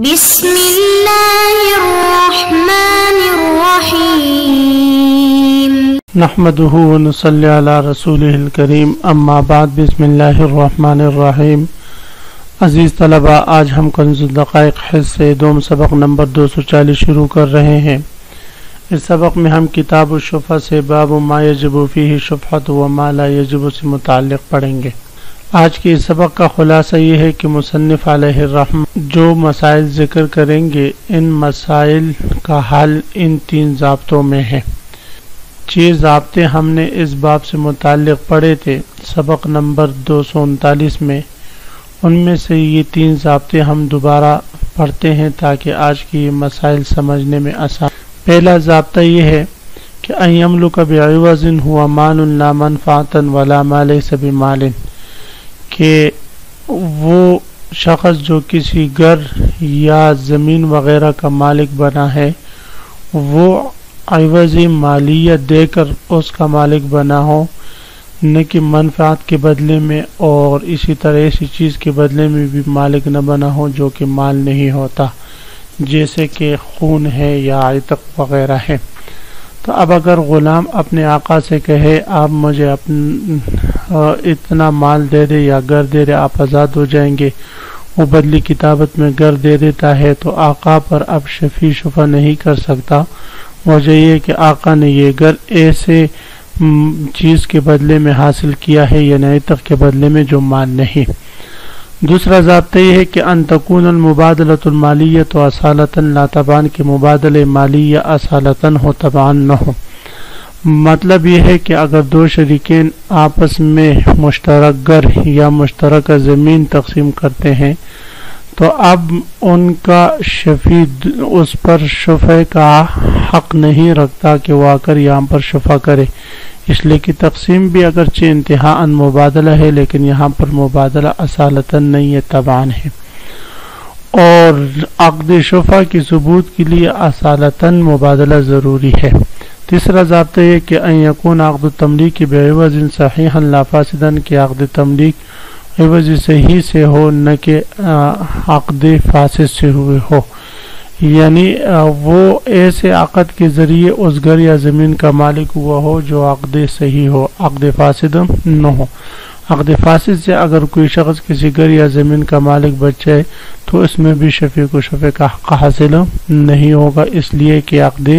بسم اللہ الرحمن الرحیم نحمده ونصلی علی رسولہ الکریم اما بعد بسم اللہ الرحمن الرحیم۔ عزیز طلبہ، آج ہم کنز الدقائق حصے دوم سبق نمبر 240 شروع کر رہے ہیں۔ اس سبق میں ہم کتاب الشفع سے باب ما یجب فیہ شفعۃ و ما لا یجب سے متعلق پڑھیں گے۔ آج کے اس سبق کا خلاصہ یہ ہے کہ مصنف علیہ الرحمہ جو مسائل ذکر کریں گے، ان مسائل کا حل ان 3 ضابطوں میں ہے۔ 6 ضابطے ہم نے اس باب سے متعلق پڑھے تھے سبق نمبر 239 میں، ان میں سے یہ 3 ضابطے ہم دوبارہ پڑھتے ہیں تاکہ آج کی مسائل سمجھنے میں آسان۔ پہلا ضابطہ یہ ہے کہ ان یملک بعوض هو مال لا منفعۃ ولا ما لیس بمال، کہ وہ شخص جو کسی گھر یا زمین وغیرہ کا مالک بنا ہے، وہ عوض مالیت دے کر اس کا مالک بنا ہو، نہ کہ منفعت کے بدلے میں، اور اسی طرح ایسی چیز کے بدلے میں بھی مالک نہ بنا ہو جو کہ مال نہیں ہوتا، جیسے کہ خون ہے یا عتق وغیرہ ہے۔ تو اب اگر غلام اپنے آقا سے کہے آپ مجھے اتنا مال دے دے یا گھر دے دے، آپ آزاد ہو جائیں گے، وہ بدلی کتابت میں گھر دے دیتا ہے، تو آقا پر اب شفع نہیں کر سکتا۔ وجہ یہ کہ آقا نے یہ گھر ایسے چیز کے بدلے میں حاصل کیا ہے یا عتق کے بدلے میں جو مال نہیں۔ دوسرا ضابطہ یہ ہے کہ ان تکون المبادلۃ المالیۃ اصالۃ لا تبعاً، کہ مبادلہ مالیہ اصالتاً ہو تبعاً نہ ہو۔ مطلب یہ ہے کہ اگر 2 شریکین آپس میں مشترک گھر یا مشترکہ زمین تقسیم کرتے ہیں، تو اب ان کا شفیع اس پر شفع کا حق نہیں رکھتا کہ وہ آ کر یہاں پر شفع کرے، اس لیے کہ تقسیم بھی اگرچہ انتہاءً مبادلہ ہے لیکن یہاں پر مبادلہ اصالتاً نہیں ہے، تبعاً ہے، اور عقد شفع کی ثبوت کے لیے اصالتاً مبادلہ ضروری ہے۔ تیسرا ضابطہ یہ کہ ان یکون عقد التملیک بعوض صحیحا لا فاسدا، کہ عقد تملیک عوض صحیح سے ہو نہ کہ عقد فاسد سے ہوئے ہو، یعنی وہ ایسے عقد کے ذریعے اس گھر یا زمین کا مالک ہوا ہو جو عقد صحیح ہو، عقد فاسد نہ ہو۔ عقد فاسد سے اگر کوئی شخص کسی گھر یا زمین کا مالک بچ جائے تو اس میں بھی شفیع کو شفع کا حق حاصل نہیں ہوگا، اس لیے کہ عقد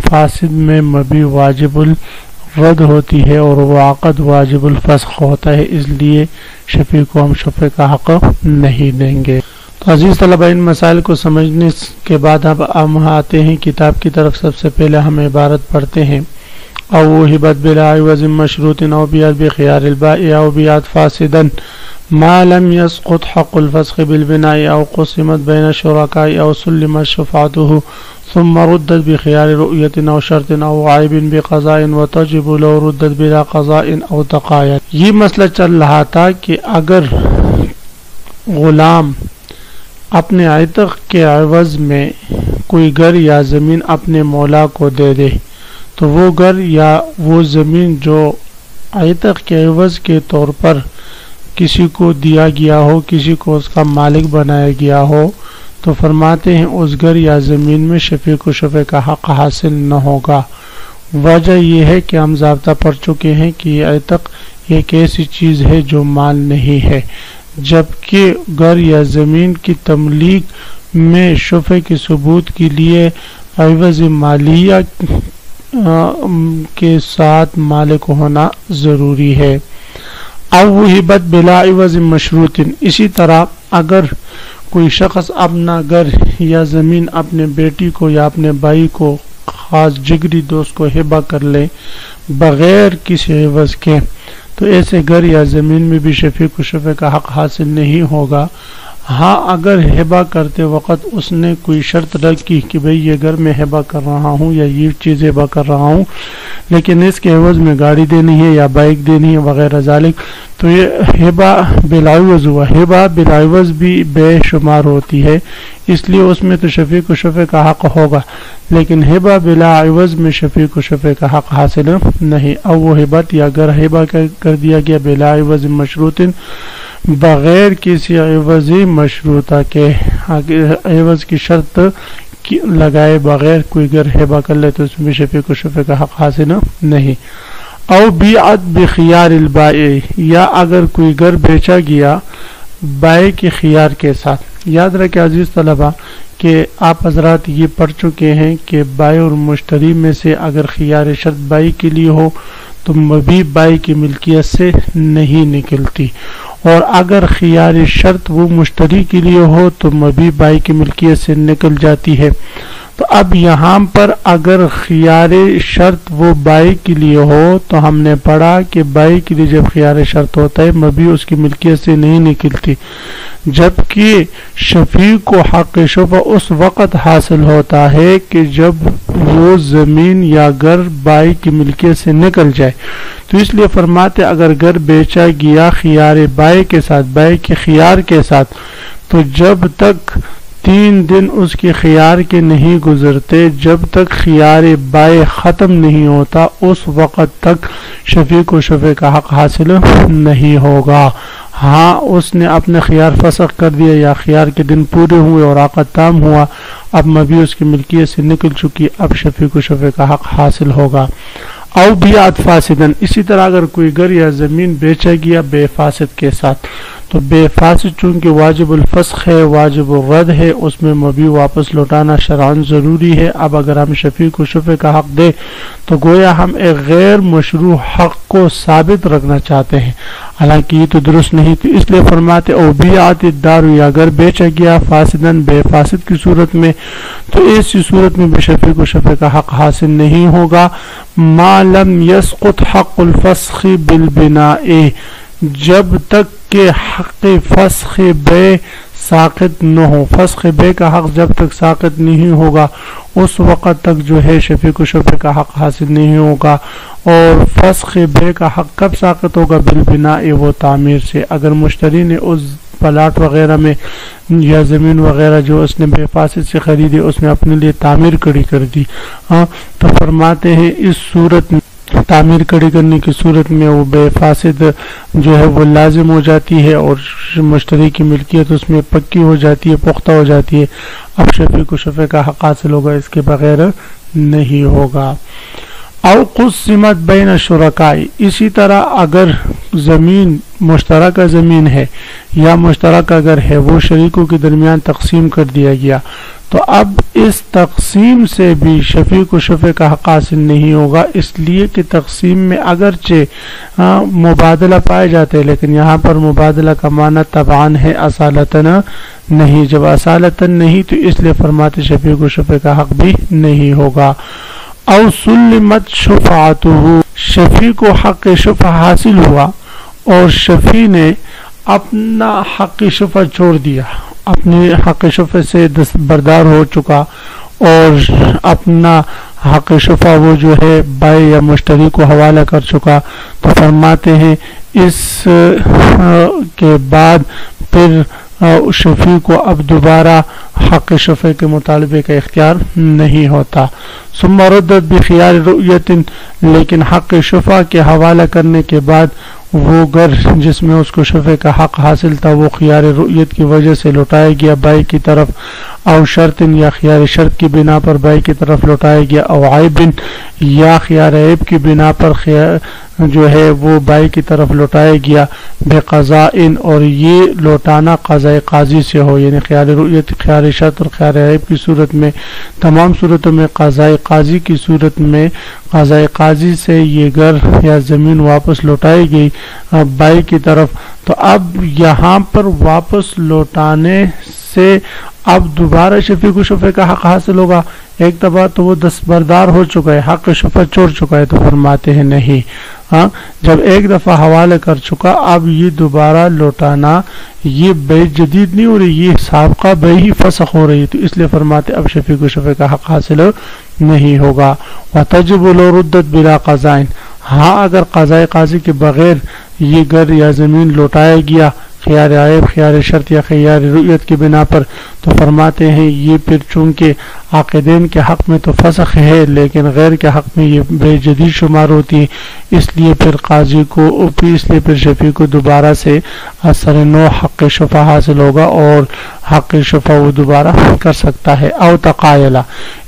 فاسد میں مبی واجب الرد ہوتی ہے اور وہ عقد واجب الفسخ ہوتا ہے، اس لیے شفیع کو ہم شفع کا حق نہیں دیں گے۔ تو عزیز طلبہ، ان مسائل کو سمجھنے کے بعد اب ہم آتے ہیں کتاب کی طرف۔ سب سے پہلے ہم عبارت پڑھتے ہیں، او وہبت بلا عوض مشروط او بیعت بخیار البائع او بیعت فاسدا ما لم يسقط حق الفسخ بالبناء او قسمت بین الشرکاء او سلمت شفعته ثم ردت بخیار رؤیت او شرط او عیب بقضاء وتجب لو ردت بلا قضاء او تقاید۔ یہ مسئلہ چل رہا تھا کہ اگر غلام اپنے عتق کے عوض میں کوئی گھر یا زمین اپنے مولا کو دے دے، تو وہ گھر یا وہ زمین جو عتق کے عوض کے طور پر کسی کو دیا گیا ہو، کسی کو اس کا مالک بنایا گیا ہو، تو فرماتے ہیں اس گھر یا زمین میں شفیع کو شفع کا حق حاصل نہ ہوگا۔ وجہ یہ ہے کہ ہم ضابطہ پڑھ چکے ہیں کہ یہ عتق ایک ایسی چیز ہے جو مال نہیں ہے، جبکہ گھر یا زمین کی تملیک میں شفع کی ثبوت کے لیے عوض مالیہ کے ساتھ مالک ہونا ضروری ہے۔ او وہبت بلا عوض مشروط، اسی طرح اگر کوئی شخص اپنا گھر یا زمین اپنے بیٹی کو یا اپنے بھائی کو، خاص جگری دوست کو ہبہ کر لے بغیر کسی عوض کے، تو ایسے گھر یا زمین میں بھی شفیع کو شفع کا حق حاصل نہیں ہوگا۔ ہاں، اگر ہبہ کرتے وقت اس نے کوئی شرط رکھی کہ بھئی یہ گھر میں ہبہ کر رہا ہوں یا یہ چیز ہبہ کر رہا ہوں، لیکن اس کے عوض میں گاڑی دینی ہے یا بائک دینی ہے وغیرہ ذالک، تو یہ ہبہ بالعوض ہوا۔ ہبہ بالعوض بھی بے شمار ہوتی ہے، اس لیے اس میں تو شفیع کو شفع کا حق ہوگا، لیکن ہبہ بلا عوض میں شفیع کو شفع کا حق حاصل نہیں۔ او وہ ہبت یا اگر ہبہ کر دیا گیا بلا عوض مشروط بغیر کسی عوض مشروطہ کے، عوض کی شرط لگائے بغیر کوئی گر ہبہ کر لے تو اس میں شفیع کو شفیع کا حق حاصل نہیں۔ او بیعت بخیار البائع، یا اگر کوئی گر بیچا گیا بائع کے خیار کے ساتھ۔ یاد رکھیں عزیز طلبہ کہ آپ حضرات یہ پڑھ چکے ہیں کہ بائع اور مشتری میں سے اگر خیار شرط بائع کے لیے ہو تو مبیع بائع کی ملکیت سے نہیں نکلتی، اور اگر خیار شرط وہ مشتری کے لیے ہو تو مبیع بائع کی ملکیت سے نکل جاتی ہے۔ تو اب یہاں پر اگر خیار شرط وہ بائع کے لیے ہو تو ہم نے پڑھا کہ بائع کے لیے جب خیار شرط ہوتا ہے مبیع اس کی ملکیت سے نہیں نکلتی، جبکہ شفیع کو حق شفع اس وقت حاصل ہوتا ہے کہ جب وہ زمین یا گھر بائع کی ملکیت سے نکل جائے۔ تو اس لیے فرماتے اگر گھر بیچا گیا خیار بائع کے ساتھ، بائع کے خیار کے ساتھ، تو جب تک 3 دن اس کے خیار کے نہیں گزرتے، جب تک خیار بائع ختم نہیں ہوتا اس وقت تک شفیع کو شفیع کا حق حاصل نہیں ہوگا۔ ہاں اس نے اپنے خیار فسخ کر دیا یا خیار کے دن پورے ہوئے اور عقد تام ہوا، اب مبیع اس کی ملکیت سے نکل چکی، اب شفیع کو شفیع کا حق حاصل ہوگا۔ او بیعت فاسدن، اسی طرح اگر کوئی گھر یا زمین بیچا گیا بے فاسد کے ساتھ، تو بے فاسد چونکہ واجب الفسخ ہے، واجب الرد ہے، اس میں مبیع واپس لوٹانا شرعاً ضروری ہے۔ اب اگر ہم شفیع کو شفیع کا حق دے تو گویا ہم ایک غیر مشروع حق کو ثابت رکھنا چاہتے ہیں، حالانکہ یہ تو درست نہیں۔ تو اس لیے فرماتے او بیعت الدار، یا اگر بیچا گیا فاسدن بے فاسد کی صورت میں، تو ایسی صورت میں بھی شفیع کو شفیع کا حق حاصل نہیں ہوگا، ما لم يسقط حق الفسخ بالبناء، جب تک کہ حق فسخ بے ساقط نہ ہو۔ فسخ بے کا حق جب تک ساقط نہیں ہوگا اس وقت تک جو ہے شفیع کو شفیع کا حق حاصل نہیں ہوگا۔ اور فسخ بے کا حق کب ساقط ہوگا؟ بالبناء، وہ تعمیر سے۔ اگر مشتری نے اس پلاٹ وغیرہ میں یا زمین وغیرہ جو اس نے بے فاسد سے خریدی اس میں اپنے لیے تعمیر کھڑی کر دی، تو فرماتے ہیں اس صورت میں تعمیر کھڑی کرنے کی صورت میں وہ بے فاسد جو ہے وہ لازم ہو جاتی ہے اور مشتری کی ملکیت اس میں پکی ہو جاتی ہے، پختہ ہو جاتی ہے، اب شفیع کو شفیع کا حق حاصل ہوگا، اس کے بغیر نہیں ہوگا۔ او قسمت بین شرکاء، اسی طرح اگر زمین مشترکہ زمین ہے یا مشترکہ اگر ہے وہ شریکوں کے درمیان تقسیم کر دیا گیا، تو اب اس تقسیم سے بھی شفیع کو شفیع کا حق حاصل نہیں ہوگا، اس لیے کہ تقسیم میں اگرچہ مبادلہ پائے جاتے ہیں لیکن یہاں پر مبادلہ کا معنی تبعاً ہے، اصالتاً نہیں۔ جب اصالتاً نہیں تو اس لیے فرماتے شفیع کو شفیع کا حق بھی نہیں ہوگا۔ او سلمت شفاعتہ، شفیع کو حق شفع حاصل ہوا اور شفیع نے اپنا حق شفع چھوڑ دیا، اپنے حق شفع سے دستبردار ہو چکا اور اپنا حق شفع وہ جو ہے بائع یا مشتری کو حوالہ کر چکا، تو فرماتے ہیں اس کے بعد پھر شفیع کو اب دوبارہ حق شفع کے مطالبے کا اختیار نہیں ہوتا۔ ثم ردت بخیار رؤیت، لیکن حق شفع کے حوالہ کرنے کے بعد وہ گھر جس میں اس کو شفع کا حق حاصل تھا وہ خیار رؤیت کی وجہ سے لوٹایا گیا بائع کی طرف، او شرط یا خیار شرط کی بنا پر بائع کی طرف لوٹایا گیا، او عیب یا خیار عیب کی بنا پر جو ہے وہ بائع کی طرف لوٹایا گیا، بے قضاء، اور یہ لوٹانا قضاء قاضی سے ہو، یعنی خیار رؤیت، خیار شرط اور خیار عیب کی صورت میں، تمام صورتوں میں قضاء قاضی کی صورت میں قضاء قاضی سے یہ گھر یا زمین واپس لوٹائی گئی بائع کی طرف، تو اب یہاں پر واپس لوٹانے سے اب دوبارہ شفیع کو شفیع کا حق حاصل ہوگا۔ ایک دفعہ تو وہ دستبردار ہو چکا ہے، حق شفع چھوڑ چکا ہے، تو فرماتے ہیں نہیں، جب ایک دفعہ حوالے کر چکا اب یہ دوبارہ لوٹانا یہ بے جدید نہیں ہو رہی، یہ سابقہ بے ہی فسخ ہو رہی ہے، تو اس لیے فرماتے اب شفیع کو شفیع کا حق حاصل نہیں ہوگا۔ وَتَجِبُ لَوْ رُدَّتْ بِلَا قَضَاءٍ، ہاں اگر قضاء قاضی کے بغیر یہ گھر یا زمین لوٹایا گیا خیار عیب، خیار شرط یا خیار رؤیت کی بنا پر، تو فرماتے ہیں یہ پھر چونکہ عاقدین کے حق میں تو فسخ ہے لیکن غیر کے حق میں یہ بے جدید شمار ہوتی ہے، اس لیے پھر شفیع کو دوبارہ سے اثر نو حق شفا حاصل ہوگا اور حق شفا وہ دوبارہ کر سکتا ہے۔ او تقایلا،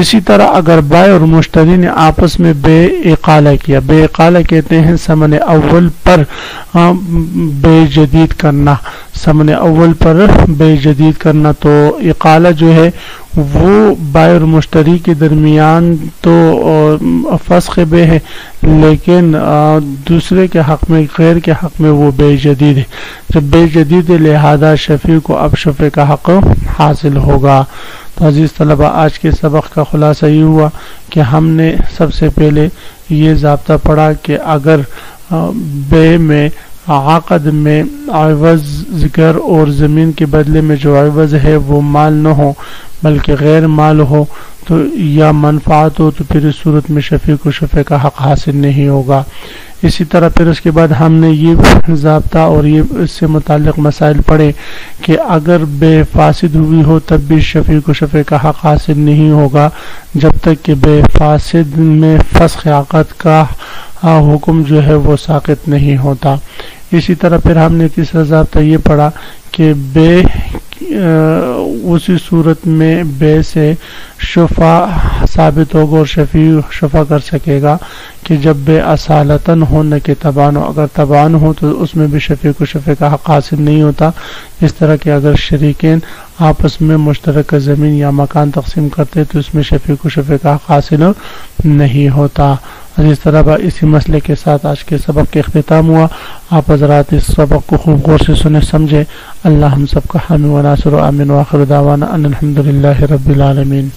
اسی طرح اگر بائع اور مشتری نے آپس میں بے اقالہ کیا، بے اقالہ کہتے ہیں ثمن اول پر بے جدید کرنا، ثمن اول پر بے جدید کرنا، تو اقالہ جو ہے وہ بائع اور مشتری کے درمیان تو فسخ بے ہے لیکن دوسرے کے حق میں غیر کے حق میں وہ بے جدید ہے، جب بے جدید لہذا شفیع کو اب شفع کا حق حاصل ہوگا۔ تو عزیز طلبہ، آج کے سبق کا خلاصہ یہ ہوا کہ ہم نے سب سے پہلے یہ ضابطہ پڑھا کہ اگر بے میں عقد میں عوض ذکر اور زمین کے بدلے میں جو عوض ہے وہ مال نہ ہو بلکہ غیر مال ہو تو یا منفعت ہو تو پھر اس صورت میں شفیع کو شفع کا حق حاصل نہیں ہوگا۔ اسی طرح پھر اس کے بعد ہم نے یہ ضابطہ اور یہ اس سے متعلق مسائل پڑھے کہ اگر بے فاسد ہوئی ہو تب بھی شفیع کو شفع کا حق حاصل نہیں ہوگا جب تک کہ بے فاسد میں فسخ عقد کا حکم جو ہے وہ ساقط نہیں ہوتا۔ اسی طرح پھر ہم نے تیسرا ضابطہ یہ پڑھا کہ بے اسی صورت میں بے سے شفع ثابت ہوگا اور شفیع شفع کر سکے گا کہ جب بے اصالتاً ہو نہ کہ تبان ہو، اگر تبان ہو تو اس میں بھی شفیع کو شفع کا حق حاصل نہیں ہوتا، اس طرح کہ اگر شریکین آپس میں مشترکہ زمین یا مکان تقسیم کرتے تو اس میں شفیع کو شفع کا حق حاصل نہیں ہوتا۔ عزیز طلبہ، اسی مسئلے کے ساتھ آج کے سبق کے اختتام ہوا۔ آپ حضرات اس سبق کو خوب غور سے سنیں سمجھے۔ اللہ ہم سب کا حامی و ناصر و آمین، و آخر دعوانا ان الحمدللہ رب العالمین۔